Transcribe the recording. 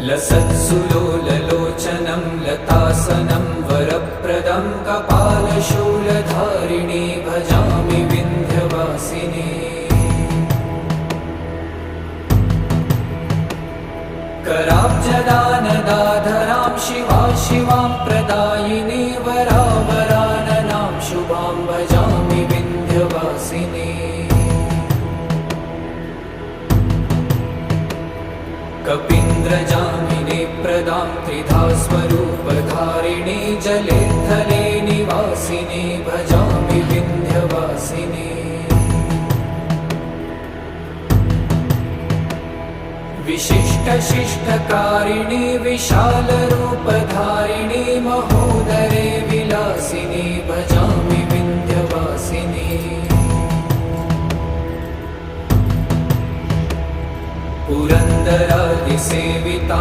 लसत्सुलोललोचनं लतासनं वरप्रदं कपालशूलधारिणी भजामि विन्ध्यवासिनी। कराब्जदानदाधरां शिवां प्रदायिनी वरावराननां शुभां भजामि विन्ध्यवासिनी। कपीन्द्रजामिनी प्रदां त्रिधा स्वरूपधारिणी जले थले निवासिनी भजामि विन्ध्यवासिनी। विशिष्टशिष्टकारिणी विशालरूपधारिणी महोदरे विलासिनी भजामि विन्ध्यवासिनी। पुरन्दरादिसेविता